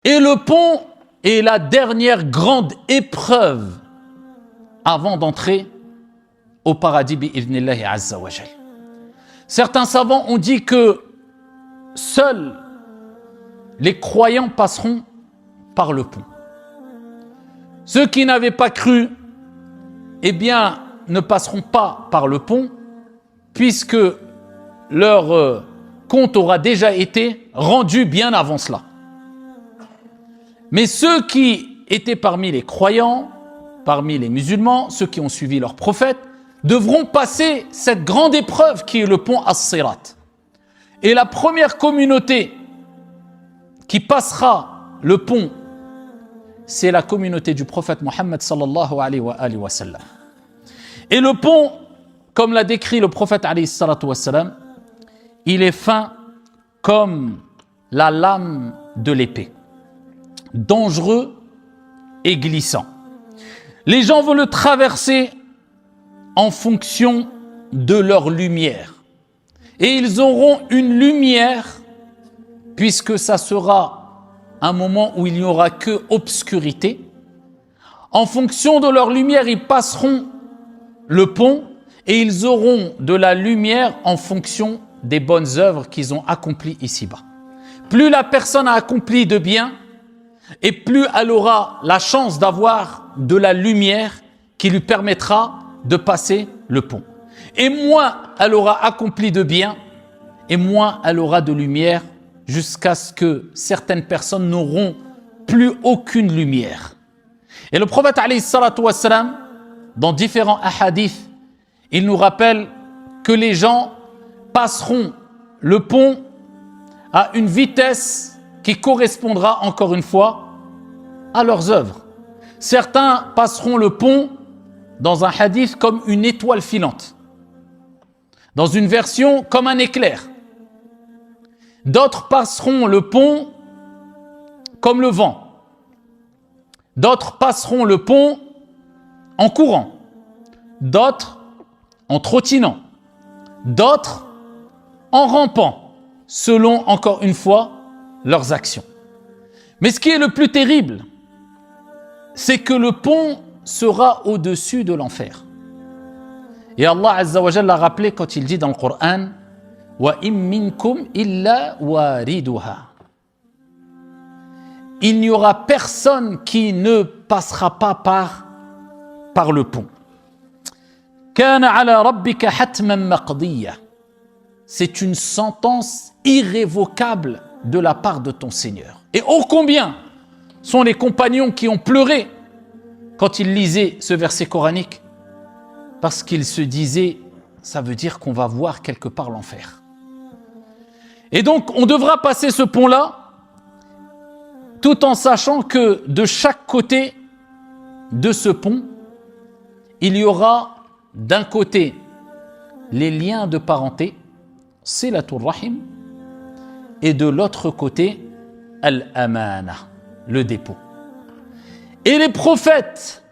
Et le pont est la dernière grande épreuve avant d'entrer au paradis bi'idhnillahi azza wa jal. Certains savants ont dit que seuls les croyants passeront par le pont. Ceux qui n'avaient pas cru, eh bien, ne passeront pas par le pont, puisque leur compte aura déjà été rendu bien avant cela. Mais ceux qui étaient parmi les croyants, parmi les musulmans, ceux qui ont suivi leur prophète, devront passer cette grande épreuve qui est le pont As-Sirat. Et la première communauté qui passera le pont, c'est la communauté du prophète Mohammed sallallahu alayhi wa sallam. Et le pont, comme l'a décrit le prophète alayhi salatu wa sallam, il est fin comme la lame de l'épée, dangereux et glissant. Les gens vont le traverser en fonction de leur lumière. Et ils auront une lumière, puisque ça sera un moment où il n'y aura que obscurité. En fonction de leur lumière, ils passeront le pont et ils auront de la lumière en fonction des bonnes œuvres qu'ils ont accomplies ici-bas. Plus la personne a accompli de bien, et plus elle aura la chance d'avoir de la lumière qui lui permettra de passer le pont. Et moins elle aura accompli de bien, et moins elle aura de lumière, jusqu'à ce que certaines personnes n'auront plus aucune lumière. Et le prophète alayhi salatu wa salam, dans différents hadiths, il nous rappelle que les gens passeront le pont à une vitesse qui correspondra encore une fois à leurs œuvres. Certains passeront le pont dans un hadith comme une étoile filante, dans une version comme un éclair. D'autres passeront le pont comme le vent. D'autres passeront le pont en courant. D'autres en trottinant. D'autres en rampant, selon encore une fois leurs actions. Mais ce qui est le plus terrible, c'est que le pont sera au-dessus de l'enfer. Et Allah Azza wa Jalla l'a rappelé quand il dit dans le Coran « Wa im minkum illa wariduha » Il n'y aura personne qui ne passera pas par le pont. « Kana ala rabbika hatman maqdiya » C'est une sentence irrévocable de la part de ton Seigneur. Et ô combien sont les compagnons qui ont pleuré quand ils lisaient ce verset coranique, parce qu'ils se disaient, ça veut dire qu'on va voir quelque part l'enfer. Et donc, on devra passer ce pont-là, tout en sachant que de chaque côté de ce pont, il y aura d'un côté les liens de parenté, silatul rahim, et de l'autre côté, al-amana, le dépôt. Et les prophètes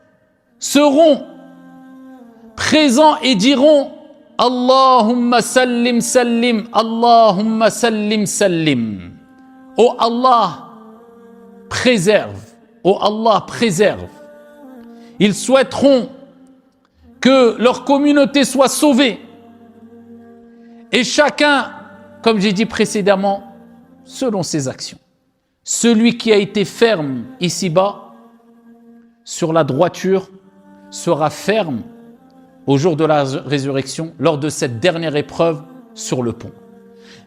seront présents et diront Allahumma sallim sallim, Allahumma sallim sallim. Oh Allah, préserve, oh Allah, préserve. Ils souhaiteront que leur communauté soit sauvée. Et chacun, comme j'ai dit précédemment, selon ses actions. Celui qui a été ferme ici-bas, sur la droiture, sera ferme au jour de la résurrection, lors de cette dernière épreuve sur le pont.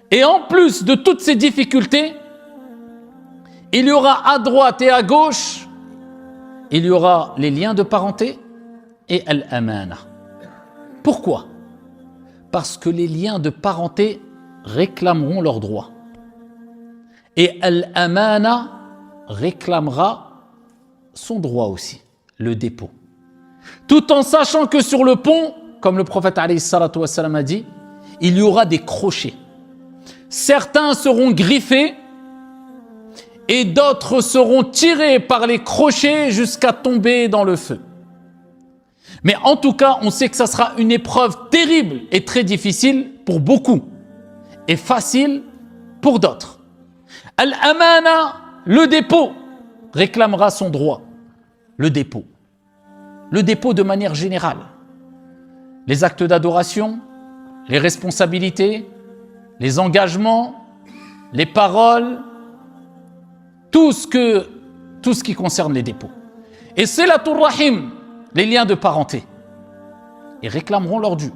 Et en plus de toutes ces difficultés, il y aura à droite et à gauche, il y aura les liens de parenté et al-amana. Pourquoi ? Parce que les liens de parenté réclameront leurs droits. Et al-amana réclamera son droit aussi, le dépôt. Tout en sachant que sur le pont, comme le prophète alayhi salatu wa salam a dit, il y aura des crochets. Certains seront griffés et d'autres seront tirés par les crochets jusqu'à tomber dans le feu. Mais en tout cas, on sait que ça sera une épreuve terrible et très difficile pour beaucoup et facile pour d'autres. Al-amana, le dépôt réclamera son droit. Le dépôt de manière générale. Les actes d'adoration, les responsabilités, les engagements, les paroles, tout ce qui concerne les dépôts. Et silatul rahim, les liens de parenté. Ils réclameront leur dû,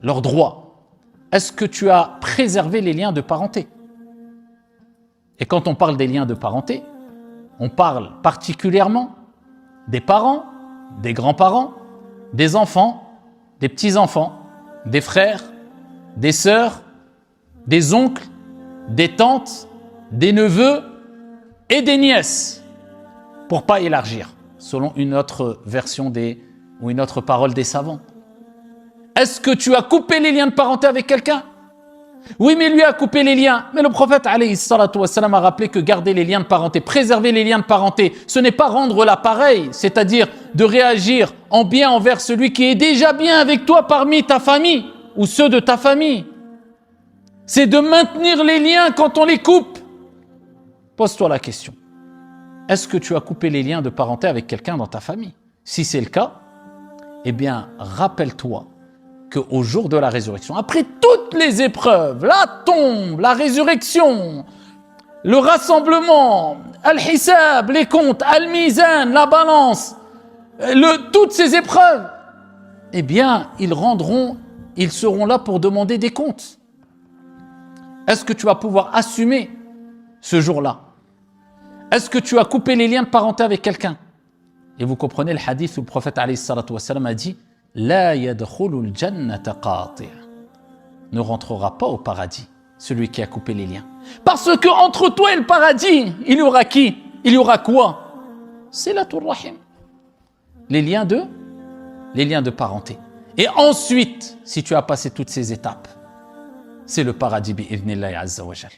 leur droit. Est-ce que tu as préservé les liens de parenté? Et quand on parle des liens de parenté, on parle particulièrement des parents, des grands-parents, des enfants, des petits-enfants, des frères, des sœurs, des oncles, des tantes, des neveux et des nièces, pour pas élargir, selon une autre version ou une autre parole des savants. Est-ce que tu as coupé les liens de parenté avec quelqu'un? Oui, mais lui a coupé les liens. Mais le prophète alayhi salatu wassalam a rappelé que garder les liens de parenté, préserver les liens de parenté, ce n'est pas rendre l'appareil, c'est-à-dire de réagir en bien envers celui qui est déjà bien avec toi parmi ta famille ou ceux de ta famille. C'est de maintenir les liens quand on les coupe. Pose-toi la question. Est-ce que tu as coupé les liens de parenté avec quelqu'un dans ta famille? Si c'est le cas, eh bien, rappelle-toi qu'au jour de la résurrection, après toutes les épreuves, la tombe, la résurrection, le rassemblement, al-hisab, les comptes, al-mizan, la balance, toutes ces épreuves, eh bien, ils seront là pour demander des comptes. Est-ce que tu vas pouvoir assumer ce jour-là? Est-ce que tu as coupé les liens de parenté avec quelqu'un? Et vous comprenez le hadith où le prophète alayhi salatu wassalam a dit La yadkhulul jannata qati'. Ne rentrera pas au paradis celui qui a coupé les liens. Parce que entre toi et le paradis, il y aura qui? Il y aura quoi? Silatul rahim. Les liens de parenté. Et ensuite, si tu as passé toutes ces étapes, c'est le paradis bi'idhnillahi azza wa jal.